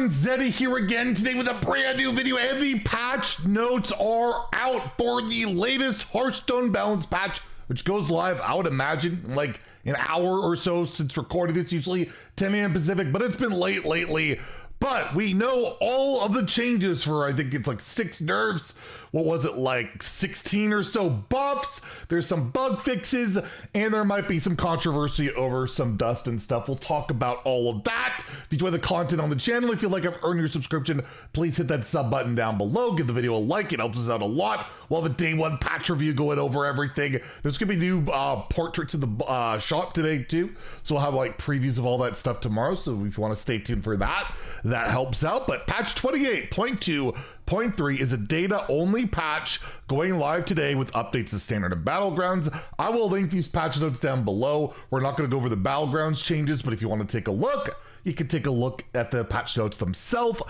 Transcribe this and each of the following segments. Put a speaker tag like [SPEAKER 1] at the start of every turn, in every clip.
[SPEAKER 1] everyone, Zeddy here again today with a brand new video, and the patch notes are out for the latest Hearthstone balance patch, which goes live, I would imagine, like an hour or so since recording this, usually 10 a.m. Pacific, but it's been late lately. But we know all of the changes for, I think it's like 6 nerfs. What was it, like 16 or so buffs? There's some bug fixes, and there might be some controversy over some dust and stuff. We'll talk about all of that. If you enjoy the content on the channel, if you like I've earned your subscription, please hit that sub button down below. Give the video a like, it helps us out a lot. We'll have a day one patch review going over everything. There's gonna be new portraits in the shop today too. So we'll have like previews of all that stuff tomorrow. So if you wanna stay tuned for that, that helps out. But patch 28.2.3 is a data-only patch going live today with updates to standard and battlegrounds. I will link these patch notes down below. We're not going to go over the battlegrounds changes, but if you want to take a look, you can take a look at the patch notes themselves.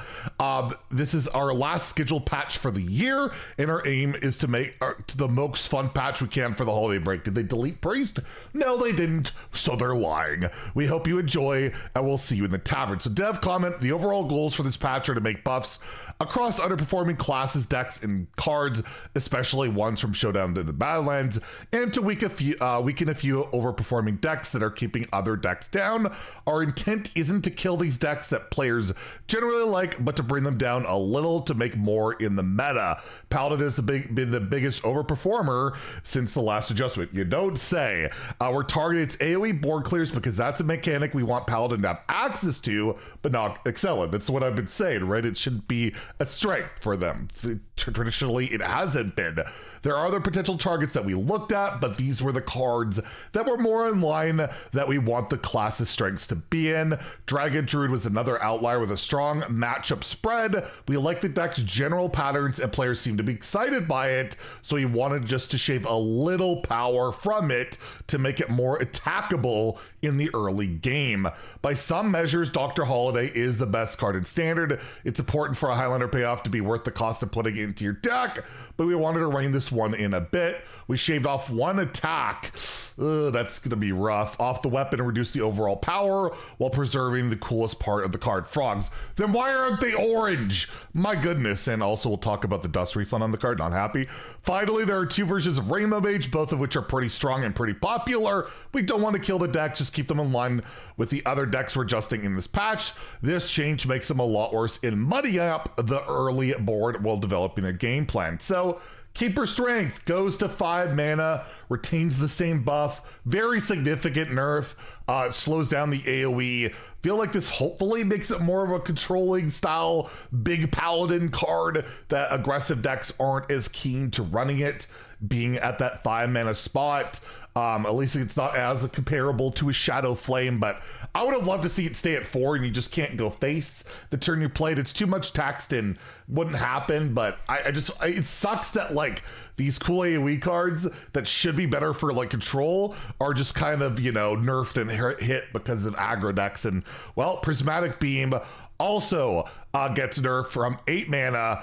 [SPEAKER 1] This is our last scheduled patch for the year, and our aim is to make the most fun patch we can for the holiday break. Did they delete Priest? No, they didn't, so they're lying. We hope you enjoy, and we'll see you in the tavern. So dev comment, the overall goals for this patch are to make buffs across underperforming classes, decks, and cards, especially ones from Showdown to the Badlands, and to weaken a few overperforming decks that are keeping other decks down. Our intent isn't to kill these decks that players generally like, but to bring them down a little to make more in the meta. Paladin has been the biggest overperformer since the last adjustment. You don't say. We're targeting its AoE board clears because that's a mechanic we want Paladin to have access to, but not excel in. That's what I've been saying, right? It shouldn't be a strength for them. Traditionally, it hasn't been. There are other potential targets that we looked at, but these were the cards that were more in line that we want the class's strengths to be in. Dragon Druid was another outlier with a strong matchup spread. We like the deck's general patterns, and players seem to be excited by it, so we wanted just to shave a little power from it to make it more attackable in the early game. By some measures, Dr. Holiday is the best card in Standard. It's important for a Highlander payoff to be worth the cost of putting it into your deck, but we wanted to rein this one in a bit. We shaved off one attack, that's gonna be rough, off the weapon and reduce the overall power while preserving the coolest part of the card, frogs. Then why aren't they orange? My goodness. And also we'll talk about the dust refund on the card, not happy. Finally, there are 2 versions of Rainbow Mage, both of which are pretty strong and pretty popular. We don't want to kill the deck, just keep them in line with the other decks we're adjusting in this patch. This change makes them a lot worse in muddying up the early board while developing their game plan. So Keeper Strength goes to 5 mana, retains the same buff, very significant nerf, slows down the AoE. Feel like this hopefully makes it more of a controlling style big Paladin card that aggressive decks aren't as keen to running it, being at that 5 mana spot. At least it's not as comparable to a Shadow Flame, but I would have loved to see it stay at 4 and you just can't go face the turn you played. It's too much taxed and wouldn't happen, but it sucks that like these cool AoE cards that should be better for like control are just kind of, you know, nerfed and hit because of aggro decks. And well, Prismatic Beam also gets nerfed from 8 mana,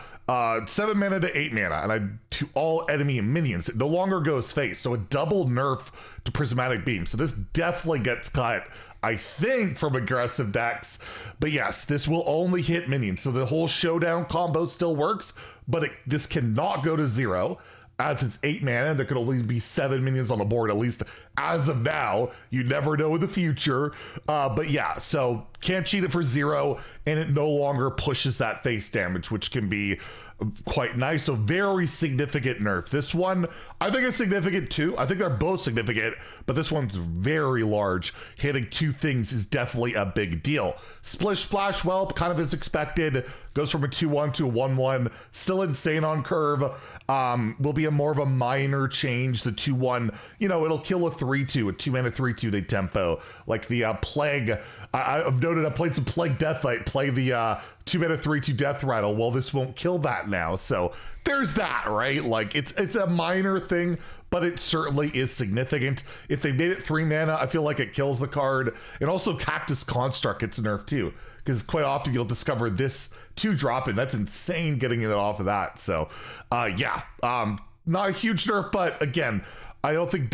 [SPEAKER 1] 7 mana to 8 mana, and to all enemy and minions. It no longer goes face, so a double nerf to Prismatic Beam. So this definitely gets cut, I think, from aggressive decks. But yes, this will only hit minions, so the whole Showdown combo still works, but this cannot go to 0. As it's 8 mana, there could only be 7 minions on the board, at least as of now. You never know in the future. But yeah, so can't cheat it for 0, and it no longer pushes that face damage, which can be quite nice. So very significant nerf. This one, I think it's significant too. I think they're both significant, but this one's very large. Hitting 2 things is definitely a big deal. Splish Splash Whelp, kind of as expected, goes from a 2/1 to a 1/1. Still insane on curve. Will be more of a minor change. The 2/1, you know, it'll kill a 3/2, a 2 mana 3/2 they tempo. Like the Plague. I've noted I played some Plague Deathlight, play the 2 mana 3/2 Death Rattle. Well, this won't kill that now. So there's that, right? Like it's a minor thing, but it certainly is significant. If they made it 3 mana, I feel like it kills the card. And also Cactus Construct gets nerfed too, because quite often you'll discover this 2-drop, and that's insane getting it off of that. So yeah, not a huge nerf, but again, I don't think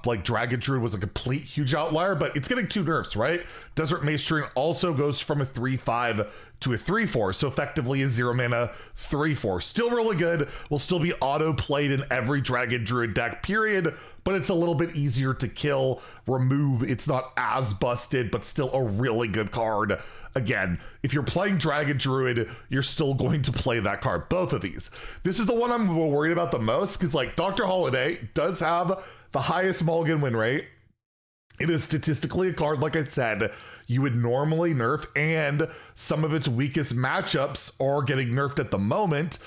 [SPEAKER 1] like Dragon Druid was a complete huge outlier, but it's getting 2 nerfs, right? Desert Mace Treant also goes from a 3/5 to a 3/4, so effectively a 0 mana 3/4. Still really good, will still be auto played in every Dragon Druid deck, period, but it's a little bit easier to kill, remove. It's not as busted, but still a really good card. Again, if you're playing Dragon Druid, you're still going to play that card. Both of these. This is the one I'm worried about the most, because like Dr. Holiday does have the highest mulligan win rate. It is statistically a card, like I said, you would normally nerf, and some of its weakest matchups are getting nerfed at the moment.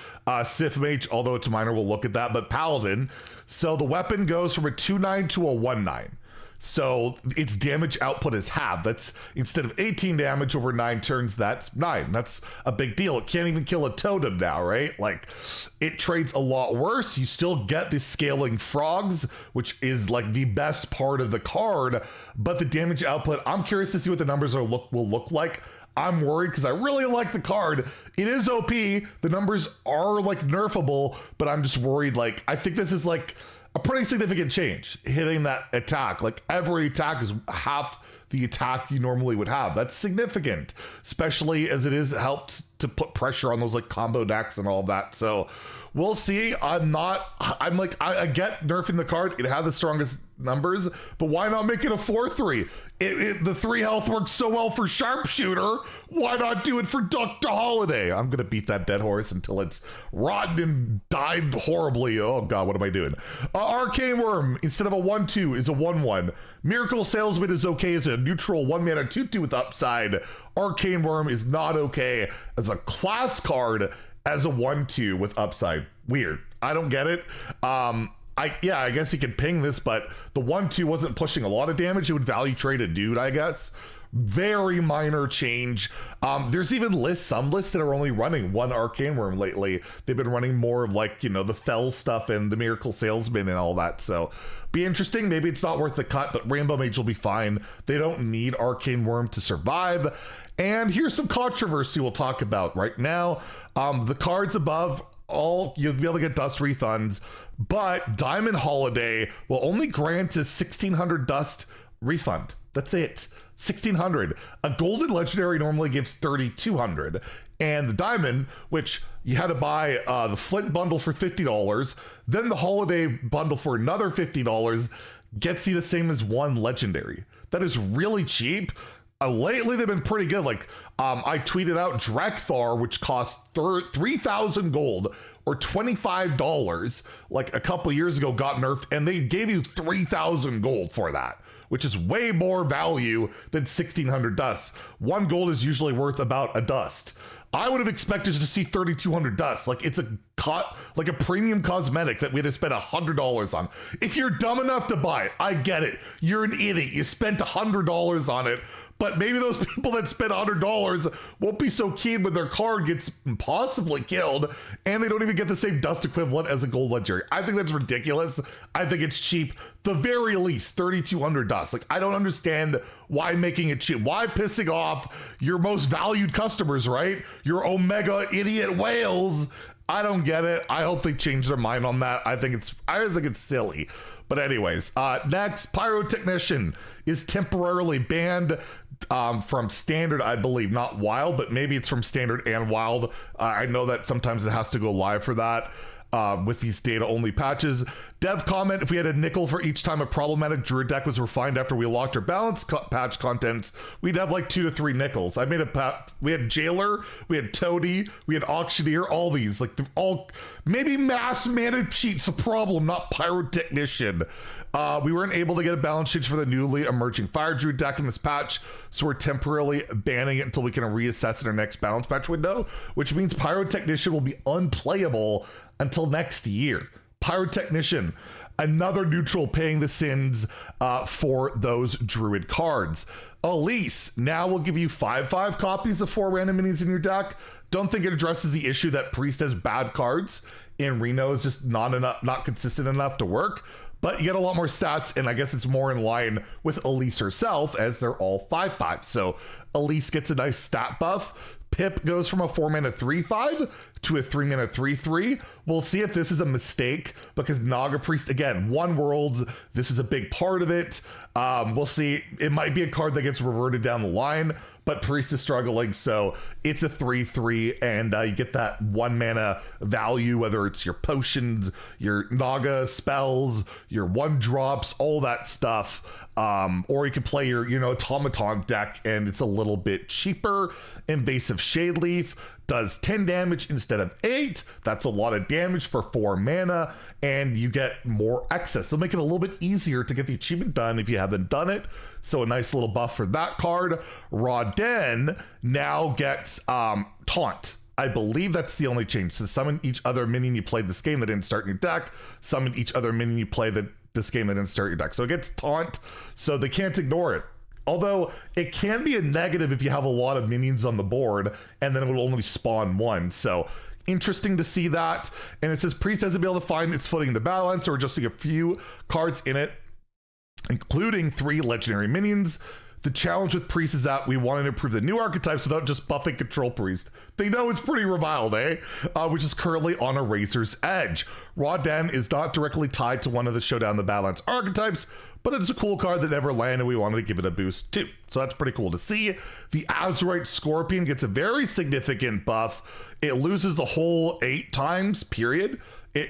[SPEAKER 1] Sith Mage, although it's minor, we'll look at that, but Paladin. So the weapon goes from a 2/9 to a 1/9. So its damage output is halved. That's, instead of 18 damage over 9 turns, that's 9. That's a big deal. It can't even kill a totem now, right? Like, it trades a lot worse. You still get the scaling frogs, which is like the best part of the card, but the damage output, I'm curious to see what the numbers will look like. I'm worried because I really like the card. It is OP. The numbers are like nerfable, but I'm just worried. Like, I think this is like a pretty significant change, hitting that attack. Like, every attack is half the attack you normally would have. That's significant, especially as it helps to put pressure on those like combo decks and all that. So we'll see. I get nerfing the card. It had the strongest numbers, but why not make it a 4/3? The 3 health works so well for Sharpshooter. Why not do it for Dr. Holiday? I'm gonna beat that dead horse until it's rotten and died horribly. Oh god, what am I doing? Arcane Worm, instead of a 1/2, is a 1/1. Miracle Salesman is okay as a neutral 1 mana 2/2 with upside. Arcane Worm is not okay as a class card as a 1/2 with upside. Weird. I don't get it. I guess you could ping this, but the 1/2 wasn't pushing a lot of damage. It would value trade a dude, I guess. Very minor change. There's even some lists that are only running 1 Arcane Worm lately. They've been running more of like, you know, the Fell stuff and the Miracle Salesman and all that. So be interesting. Maybe it's not worth the cut, but Rainbow Mage will be fine. They don't need Arcane Worm to survive. And here's some controversy we'll talk about right now. The cards above, you'll be able to get dust refunds, but Diamond Holiday will only grant a 1,600 dust refund. That's it. 1,600. A golden legendary normally gives 3,200. And the diamond, which you had to buy the Flint bundle for $50, then the holiday bundle for another $50, gets you the same as 1 legendary. That is really cheap. Lately, they've been pretty good. Like, I tweeted out Drekthar, which cost 3,000 gold or $25, like a couple years ago, got nerfed, and they gave you 3,000 gold for that, which is way more value than 1,600 dust. 1 gold is usually worth about a dust. I would have expected to see 3,200 dust. Like, it's like a premium cosmetic that we had to spend $100 on. If you're dumb enough to buy it, I get it. You're an idiot. You spent $100 on it. But maybe those people that spend $100 won't be so keen when their card gets possibly killed and they don't even get the same dust equivalent as a gold legendary. I think that's ridiculous. I think it's cheap. The very least, 3,200 dust. Like, I don't understand why making it cheap. Why pissing off your most valued customers, right? Your Omega idiot whales. I don't get it. I hope they change their mind on that. I just think it's silly. But anyways, next, Pyrotechnician is temporarily banned from standard, I believe, not wild, but maybe it's from standard and wild. I know that sometimes it has to go live for that with these data only patches. Dev comment, if we had a nickel for each time a problematic Druid deck was refined after we locked our balance patch contents, we'd have like 2 to 3 nickels. I made we had Jailer, we had Toady, we had Auctioneer, all these, like maybe mass mana sheet's the problem, not Pyrotechnician. We weren't able to get a balance sheet for the newly emerging Fire Druid deck in this patch, so we're temporarily banning it until we can reassess in our next balance patch window, which means Pyrotechnician will be unplayable until next year. Pyrotechnician, another neutral paying the sins for those Druid cards. Elise, now we'll give you 5/5 copies of 4 random minis in your deck. Don't think it addresses the issue that Priest has bad cards and Reno is just not consistent enough to work. But you get a lot more stats, and I guess it's more in line with Elise herself, as they're all 5/5. So Elise gets a nice stat buff. Pip goes from a 4-mana 3/5 to a 3-mana 3/3. We'll see if this is a mistake because Naga Priest, again, one worlds, this is a big part of it. We'll see. It might be a card that gets reverted down the line, but Priest is struggling, so it's a 3/3, and you get that 1-mana value, whether it's your potions, your Naga spells, your 1-drops, all that stuff. Or you can play your, Automaton deck, and it's a little bit cheaper. Invasive Shade Leaf does 10 damage instead of 8. That's a lot of damage for 4 mana, and you get more excess. They'll make it a little bit easier to get the achievement done if you haven't done it. So a nice little buff for that card. Raden now gets Taunt. I believe that's the only change. So summon each other minion you played this game that didn't start in your deck. Summon each other minion you play this game that didn't start your deck. So it gets Taunt, so they can't ignore it. Although it can be a negative if you have a lot of minions on the board, and then it will only spawn one. So interesting to see that. And it says Priest hasn't been able to find its footing in the balance, so we're adjusting a few cards in it, including 3 legendary minions. The challenge with Priest is that we want to improve the new archetypes without just buffing Control Priest. They know it's pretty reviled, which is currently on a razor's edge. Raden is not directly tied to one of the Showdown the Balance archetypes, but it's a cool card that never landed, and we wanted to give it a boost too. So that's pretty cool to see. The Azurite Scorpion gets a very significant buff. It loses the whole 8 times, period.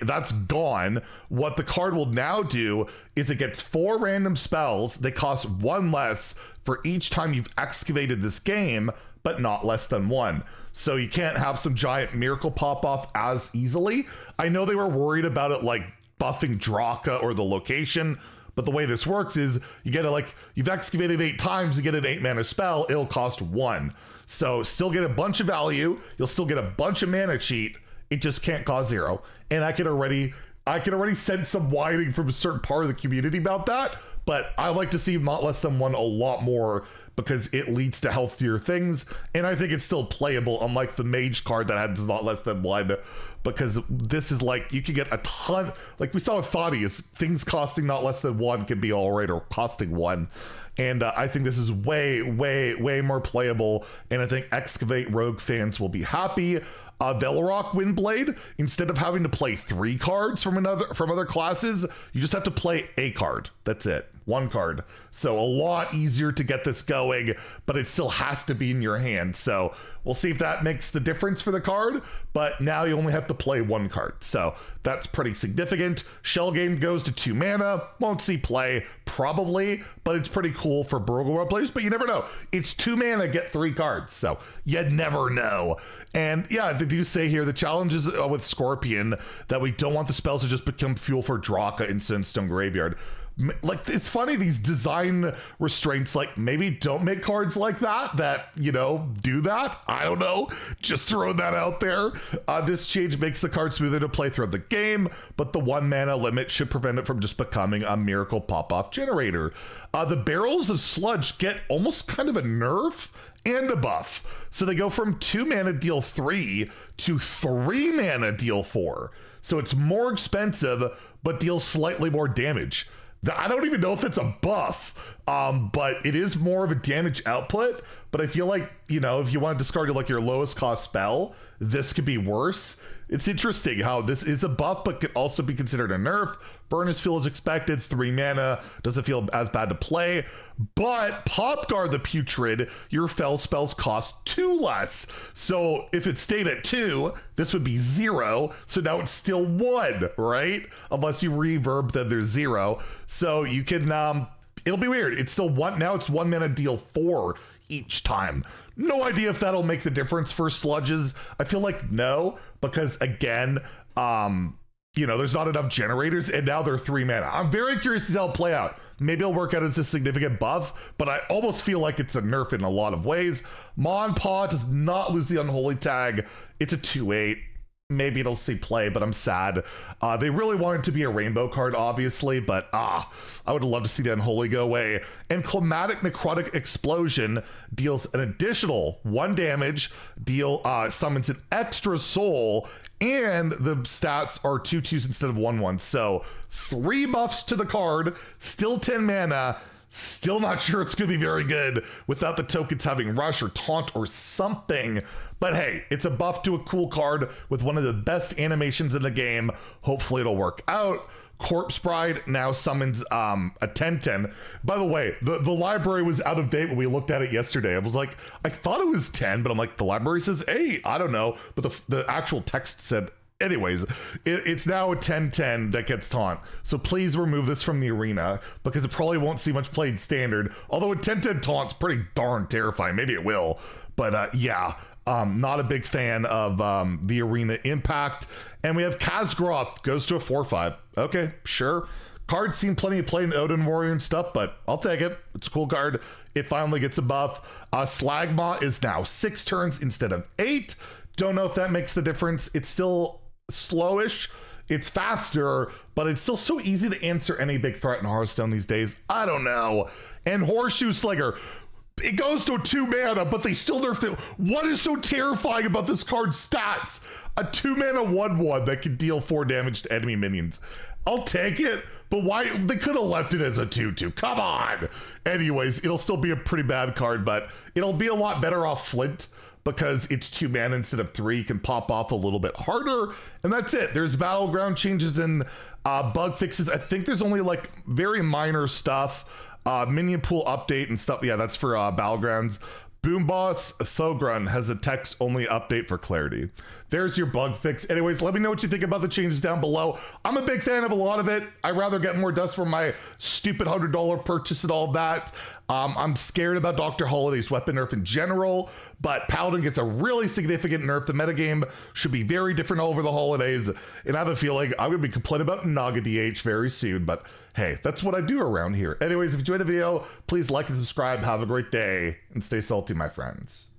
[SPEAKER 1] That's gone. What the card will now do is it gets 4 random spells. They cost 1 less for each time you've excavated this game, but not less than 1. So you can't have some giant miracle pop off as easily. I know they were worried about it like buffing Draka or the location, but the way this works is you get you've excavated 8 times, you get an 8-mana spell, it'll cost 1. So still get a bunch of value, you'll still get a bunch of mana cheat, it just can't cost 0. And I can already sense some whining from a certain part of the community about that, but I like to see not less than 1 a lot more because it leads to healthier things, and I think it's still playable, unlike the Mage card that had not less than 1, because this is you can get a ton, like we saw with Thaddeus, things costing not less than 1 can be all right, or costing 1. And I think this is way, way, way more playable, and I think Excavate Rogue fans will be happy. Velorok Windblade, instead of having to play 3 cards from other classes, you just have to play a card. That's it. 1 card. So a lot easier to get this going, but it still has to be in your hand. So we'll see if that makes the difference for the card, but now you only have to play 1 card. So that's pretty significant. Shell Game goes to 2 mana. Won't see play, probably, but it's pretty cool for Burgle World players, but you never know. It's 2 mana, get 3 cards, so you never know. And yeah, they do say here, the challenge is with Scorpion that we don't want the spells to just become fuel for Draka in Sunstone Graveyard. It's funny, these design restraints, maybe don't make cards like that do that. I don't know, just throwing that out there. This change makes the card smoother to play throughout the game, but the 1 mana limit should prevent it from just becoming a miracle pop-off generator. The Barrels of Sludge get almost kind of a nerf and a buff. So they go from 2 mana deal 3 to 3 mana deal 4. So it's more expensive, but deals slightly more damage. I don't even know if it's a buff, but it is more of a damage output. But I feel like, if you want to discard your lowest cost spell, this could be worse. It's interesting how this is a buff, but could also be considered a nerf. Furnace Fuel is expected, 3 mana, doesn't feel as bad to play. But Popguard the Putrid, your fell spells cost 2 less. So if it stayed at 2, this would be 0. So now it's still 1, right? Unless you reverb, then there's 0. So you can, it'll be weird. It's still 1, now it's 1 mana deal 4 each time. No idea if that'll make the difference for sludges. I feel like no, because again, there's not enough generators, and now they're 3 mana. I'm very curious to see how it'll play out. Maybe it'll work out as a significant buff, but I almost feel like it's a nerf in a lot of ways. Monpaw does not lose the Unholy Tag. It's a 2/8. Maybe it'll see play, but I'm sad. They really want it to be a rainbow card, obviously, but I would love to see the Unholy go away. And Climatic Necrotic Explosion deals an additional 1 damage, summons an extra soul, and the stats are 2/2s instead of 1/1. So 3 buffs to the card, still 10 mana, Still not sure it's going to be very good without the tokens having rush or taunt or something. But hey, it's a buff to a cool card with one of the best animations in the game. Hopefully it'll work out. Corpse Bride now summons a 10/10. By the way, the library was out of date when we looked at it yesterday. I was like, I thought it was 10, but I'm like, the library says 8. I don't know. But the actual text said, anyways, it's now a 10/10 that gets taunt. So please remove this from the arena because it probably won't see much played standard. Although a 10/10 taunt's pretty darn terrifying. Maybe it will. But yeah, not a big fan of the arena impact. And we have Khazgroth goes to a 4/5. Okay, sure. Cards seen plenty of play in Odin Warrior and stuff, but I'll take it. It's a cool card. It finally gets a buff. Slagma is now 6 turns instead of 8. Don't know if that makes the difference. It's still slowish. It's faster, but it's still so easy to answer any big threat in Hearthstone these days. I don't know. And Horseshoe Slinger. It goes to a 2 mana, but they still nerfed it. What is so terrifying about this card's stats? A 2 mana 1/1 that can deal 4 damage to enemy minions. I'll take it, but why? They could have left it as a 2/2. Come on. Anyways, it'll still be a pretty bad card, but it'll be a lot better off Flint because it's 2 mana instead of 3. You can pop off a little bit harder, and that's it. There's battleground changes and bug fixes. I think there's only like very minor stuff. Minion pool update and stuff. Yeah, that's for Battlegrounds. Boom Boss Thogrun has a text-only update for clarity. There's your bug fix. Anyways, let me know what you think about the changes down below. I'm a big fan of a lot of it. I'd rather get more dust for my stupid $100 purchase and all that. I'm scared about Dr. Holiday's weapon nerf in general, but Paladin gets a really significant nerf. The metagame should be very different over the holidays, and I have a feeling I'm going to be complaining about Naga DH very soon, but hey, that's what I do around here. Anyways, if you enjoyed the video, please like and subscribe. Have a great day, and stay salty, my friends.